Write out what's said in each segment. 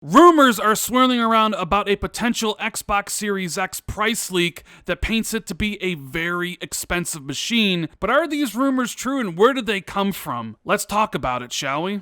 Rumors are swirling around about a potential Xbox Series X price leak that paints it to be a very expensive machine. But are these rumors true, and where did they come from? Let's talk about it, shall we?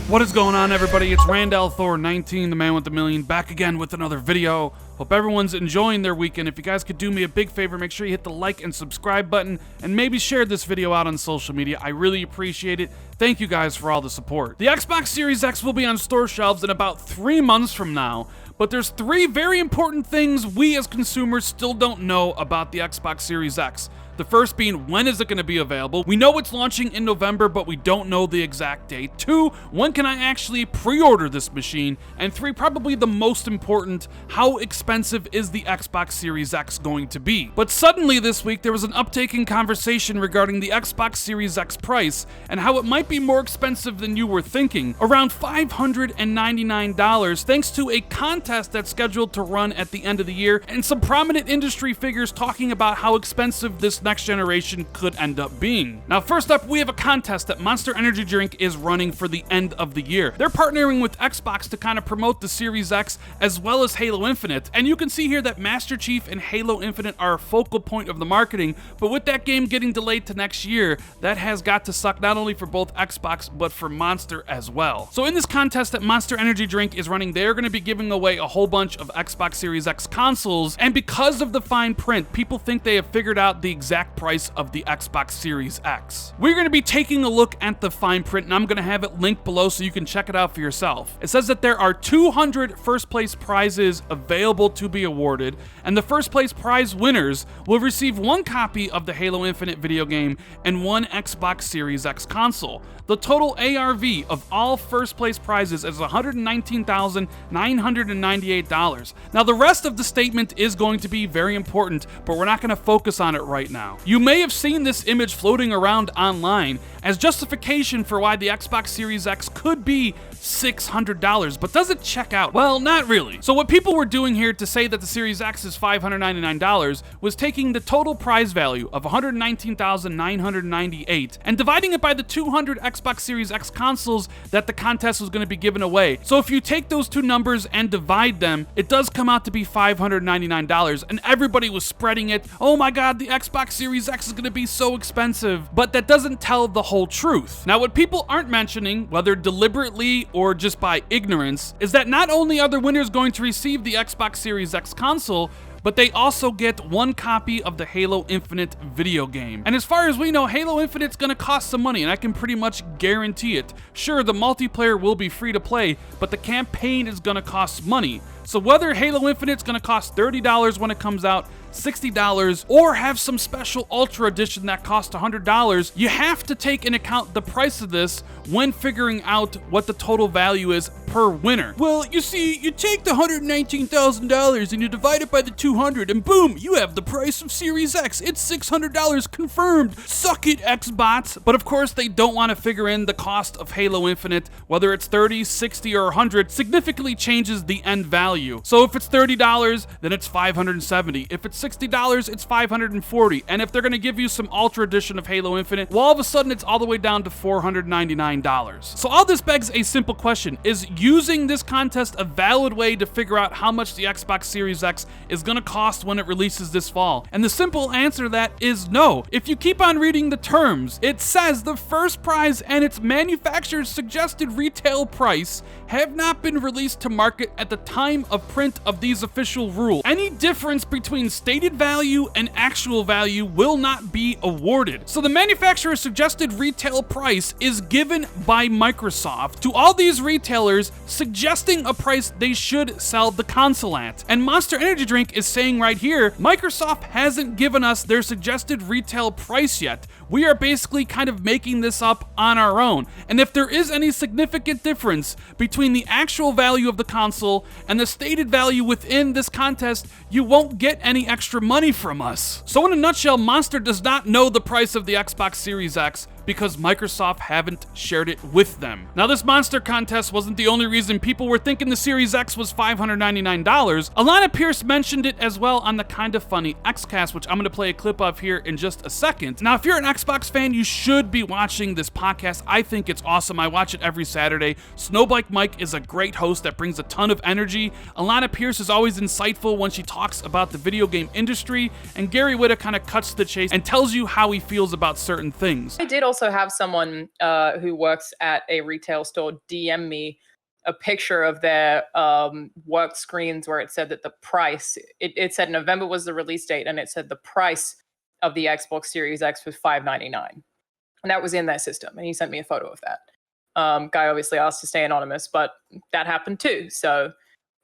What is going on, everybody? It's Randall Thor 19, the man with the million, back again with another video. Hope everyone's enjoying their weekend. If you guys could do me a big favor, make sure you hit the like and subscribe button, and maybe share this video out on social media. I really appreciate it. Thank you guys for all the support. The Xbox Series X will be on store shelves in about 3 months from now, but there's 3 very important things we as consumers still don't know about the Xbox Series X. The first being, when is it going to be available? We know it's launching in November, but we don't know the exact date. 2, when can I actually pre-order this machine? And 3, probably the most important, how expensive is the Xbox Series X going to be? But suddenly this week, there was an uptake in conversation regarding the Xbox Series X price and how it might be more expensive than you were thinking, around $599, thanks to a contest that's scheduled to run at the end of the year, and some prominent industry figures talking about how expensive this next generation could end up being. Now, first up, we have a contest that Monster Energy Drink is running for the end of the year. They're partnering with Xbox to kind of promote the Series X as well as Halo Infinite, and you can see here that Master Chief and Halo Infinite are a focal point of the marketing, but with that game getting delayed to next year, that has got to suck not only for both Xbox, but for Monster as well. So in this contest that Monster Energy Drink is running, they're going to be giving away a whole bunch of Xbox Series X consoles, and because of the fine print, people think they have figured out the exact price of the Xbox Series X. We're going to be taking a look at the fine print, and I'm going to have it linked below so you can check it out for yourself. It says that there are 200 first place prizes available to be awarded, and the first place prize winners will receive 1 copy of the Halo Infinite video game and 1 Xbox Series X console. The total ARV of all first place prizes is $119,998. Now, the rest of the statement is going to be very important, but we're not going to focus on it right now. You may have seen this image floating around online as justification for why the Xbox Series X could be $600, but does it check out? Well, not really. So what people were doing here to say that the Series X is $599 was taking the total prize value of $119,998 and dividing it by the 200 Xbox Series X consoles that the contest was going to be given away. So if you take those 2 numbers and divide them, it does come out to be $599, and everybody was spreading it. Oh my god, the Xbox Series X is going to be so expensive, but that doesn't tell the whole truth. Now, what people aren't mentioning, whether deliberately or just by ignorance, is that not only are the winners going to receive the Xbox Series X console, but they also get 1 copy of the Halo Infinite video game. And as far as we know, Halo Infinite's gonna cost some money, and I can pretty much guarantee it. Sure, the multiplayer will be free to play, but the campaign is gonna cost money. So whether Halo Infinite's gonna cost $30 when it comes out, $60, or have some special Ultra Edition that costs $100, you have to take into account the price of this when figuring out what the total value is per winner. Well, you see, you take the $119,000 and you divide it by the 200, and boom, you have the price of Series X. It's $600 confirmed. Suck it, Xbox. But of course, they don't want to figure in the cost of Halo Infinite, whether it's $30, $60, or $100, significantly changes the end value. So if it's $30, then it's $570. If it's $60, it's $540. And if they're going to give you some Ultra Edition of Halo Infinite, well, all of a sudden it's all the way down to $499. So all this begs a simple question. Is using this contest a valid way to figure out how much the Xbox Series X is going to cost when it releases this fall? And the simple answer to that is no. If you keep on reading the terms, it says the first prize and its manufacturer's suggested retail price have not been released to market at the time of print of these official rules. Any difference between stated value and actual value will not be awarded. So the manufacturer's suggested retail price is given by Microsoft to all these retailers, suggesting a price they should sell the console at. And Monster Energy Drink is saying right here, Microsoft hasn't given us their suggested retail price yet. We are basically kind of making this up on our own. And if there is any significant difference between the actual value of the console and the stated value within this contest, you won't get any extra money from us. So in a nutshell, Monster does not know the price of the Xbox Series X, because Microsoft haven't shared it with them. Now, this monster contest wasn't the only reason people were thinking the Series X was $599. Alana Pierce mentioned it as well on the Kinda Funny XCast, which I'm going to play a clip of here in just a second. Now, if you're an Xbox fan, you should be watching this podcast. I think it's awesome. I watch it every Saturday. Snowbike Mike is a great host that brings a ton of energy. Alana Pierce is always insightful when she talks about the video game industry, and Gary Whitta kind of cuts to the chase and tells you how he feels about certain things. I did also have someone who works at a retail store DM me a picture of their work screens where it said that the price, it said November was the release date, and it said the price of the Xbox Series X was $599. And that was in their system, and he sent me a photo of that. Guy obviously asked to stay anonymous, but that happened too. So,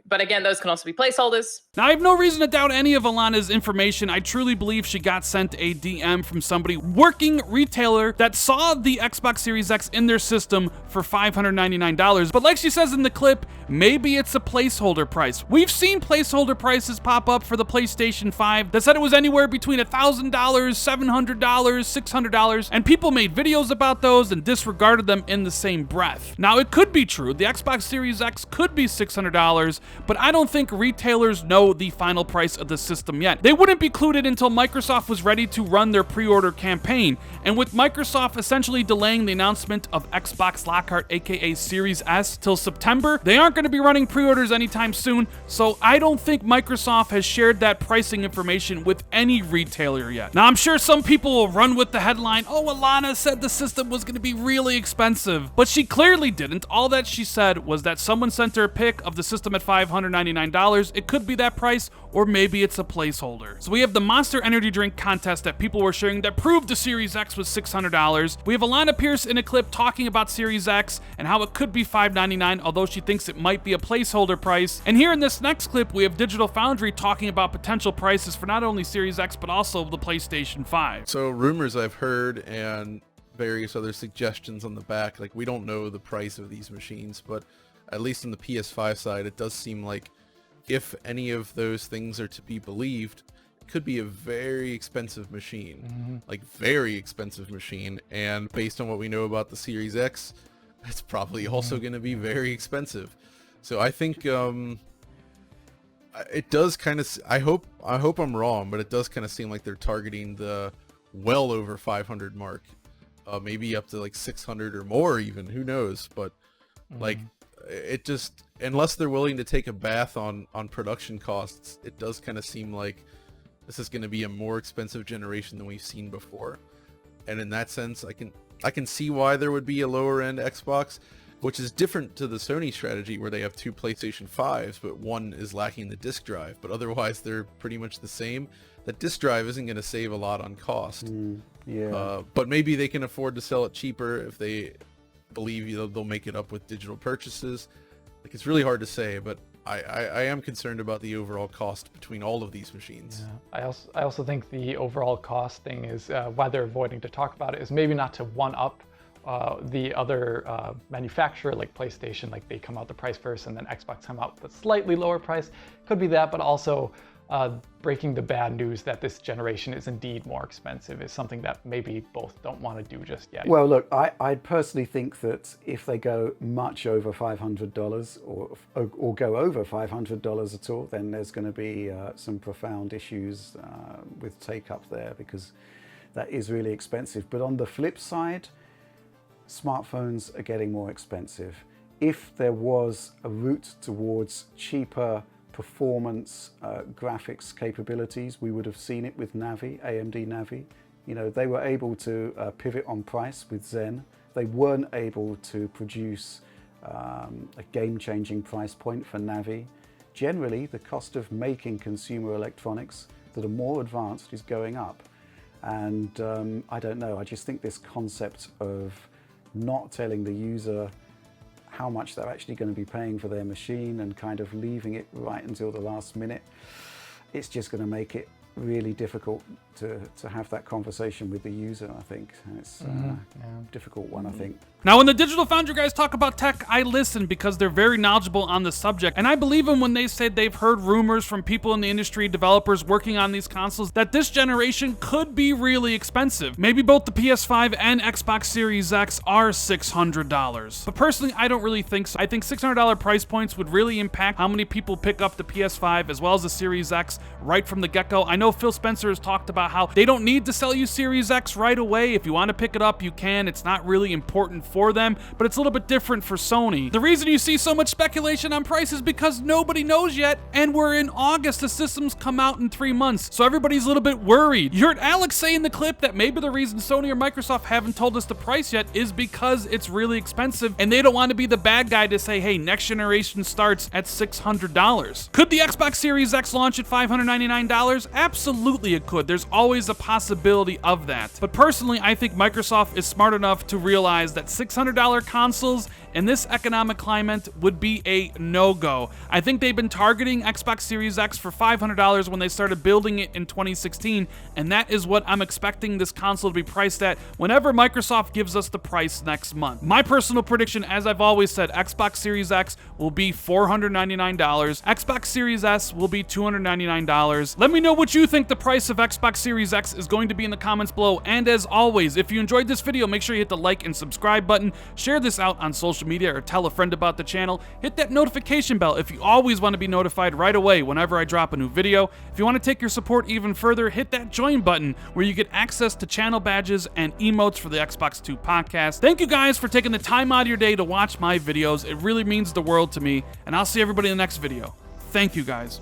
but again, those can also be placeholders. Now, I have no reason to doubt any of Alana's information. I truly believe she got sent a DM from somebody working retailer that saw the Xbox Series X in their system for $599. But like she says in the clip, maybe it's a placeholder price. We've seen placeholder prices pop up for the PlayStation 5 that said it was anywhere between $1,000, $700, $600, and people made videos about those and disregarded them in the same breath. Now, it could be true. The Xbox Series X could be $600, but I don't think retailers know the final price of the system yet. They wouldn't be included until Microsoft was ready to run their pre-order campaign, and with Microsoft essentially delaying the announcement of Xbox Lockhart, aka Series S, till September, they aren't going to be running pre-orders anytime soon, so I don't think Microsoft has shared that pricing information with any retailer yet. Now, I'm sure some people will run with the headline, oh, Alana said the system was going to be really expensive, but she clearly didn't. All that she said was that someone sent her a pic of the system at $599. It could be that price, or maybe it's a placeholder. So we have the Monster Energy Drink contest that people were sharing that proved the Series X was $600. We have Alana Pierce in a clip talking about Series X and how it could be $599, although she thinks it might be a placeholder price. And here in this next clip, we have Digital Foundry talking about potential prices for not only Series X, but also the PlayStation 5. So rumors I've heard and various other suggestions on the back, like we don't know the price of these machines, but at least on the PS5 side, it does seem like if any of those things are to be believed, it could be a very expensive machine, like very expensive machine. And based on what we know about the Series X, it's probably also going to be very expensive. So I think it does kind of, I hope I'm wrong, but it does kind of seem like they're targeting the well over 500 mark, maybe up to like 600 or more even, who knows. But like, it just, unless they're willing to take a bath on production costs, it does kind of seem like this is going to be a more expensive generation than we've seen before. And in that sense, I can see why there would be a lower end Xbox, which is different to the Sony strategy where they have two PlayStation 5s, but one is lacking the disc drive, but otherwise they're pretty much the same. That disc drive isn't going to save a lot on cost. But maybe they can afford to sell it cheaper if they believe they'll make it up with digital purchases. Like, it's really hard to say, but I am concerned about the overall cost between all of these machines. Yeah. I also think the overall cost thing is why they're avoiding to talk about it is maybe not to one up the other manufacturer like PlayStation, like they come out the price first and then Xbox come out with a slightly lower price. Could be that, but also breaking the bad news that this generation is indeed more expensive is something that maybe both don't want to do just yet. Well, look, I personally think that if they go much over $500 or go over $500 at all, then there's going to be some profound issues with take up there, because that is really expensive. But on the flip side, smartphones are getting more expensive. If there was a route towards cheaper performance graphics capabilities, we would have seen it with Navi, AMD Navi. You know, they were able to pivot on price with Zen. They weren't able to produce a game-changing price point for Navi. Generally, the cost of making consumer electronics that are more advanced is going up. And I don't know, I just think this concept of not telling the user how much they're actually going to be paying for their machine and kind of leaving it right until the last minute, it's just going to make it really difficult to have that conversation with the user. I think it's a difficult one. I think. Now, when the Digital Foundry guys talk about tech, I listen because they're very knowledgeable on the subject, and I believe them when they say they've heard rumors from people in the industry, developers working on these consoles, that this generation could be really expensive. Maybe both the PS5 and Xbox Series X are $600. But personally, I don't really think so. I think $600 price points would really impact how many people pick up the PS5 as well as the Series X right from the get-go. I know Phil Spencer has talked about how they don't need to sell you Series X right away. If you want to pick it up, you can. It's not really important for them, but it's a little bit different for Sony. The reason you see so much speculation on prices because nobody knows yet, and we're in August. The systems come out in 3 months, so everybody's a little bit worried. You heard Alex say in the clip that maybe the reason Sony or Microsoft haven't told us the price yet is because it's really expensive, and they don't want to be the bad guy to say, hey, next generation starts at $600. Could the Xbox Series X launch at $599? Absolutely it could. There's always a possibility of that. But personally, I think Microsoft is smart enough to realize that $600 consoles in this economic climate would be a no-go. I think they've been targeting Xbox Series X for $500 when they started building it in 2016, and that is what I'm expecting this console to be priced at whenever Microsoft gives us the price next month. My personal prediction, as I've always said, Xbox Series X will be $499, Xbox Series S will be $299. Let me know what you think the price of Xbox Series X is going to be in the comments below, and as always, if you enjoyed this video, make sure you hit the like and subscribe button, share this out on social media, or tell a friend about the channel. Hit that notification bell if you always want to be notified right away whenever I drop a new video. If you want to take your support even further, hit that join button where you get access to channel badges and emotes for the Xbox 2 podcast. Thank you guys for taking the time out of your day to watch my videos. It really means the world to me, and I'll see everybody in the next video. Thank you guys.